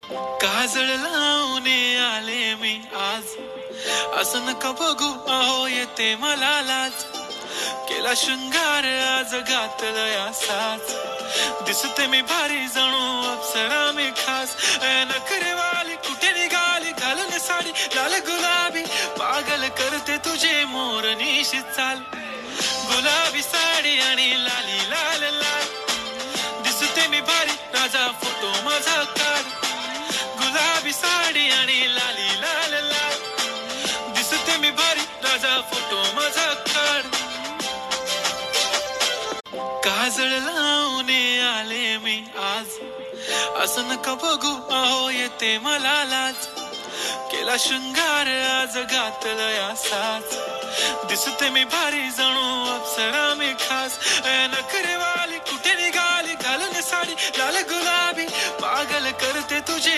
काजळ लावून आले मी आज, असं नका बघू अहो येते मला लाज. केला शृंगार आज घातला साज, दिसते मी भारी जणू अप्सरा मी खास. नखरेवाली कुठे निघाली घालून साडी लाल गुलाबी, पागल करते तुझे मोरनीशी चाल. गुलाबी साडी आणि लाली लाल लाल, दिसते मी भारी राजा फोटो माझा काढ. गुलाबी साडी आणि लाली लाल लाल, दिसते मी भारी राजा फोटो माझा काढ. काजळ लावून आले मी आज, असं नका बघू अहो येते मला लाज. केला शृंगार आज घातला साज, दिसते मी भारी जणू अप्सरा मी खास. नखरेवाली कुठे निघाली घालून साडी लाल गुलाबी, पागल करते तुझे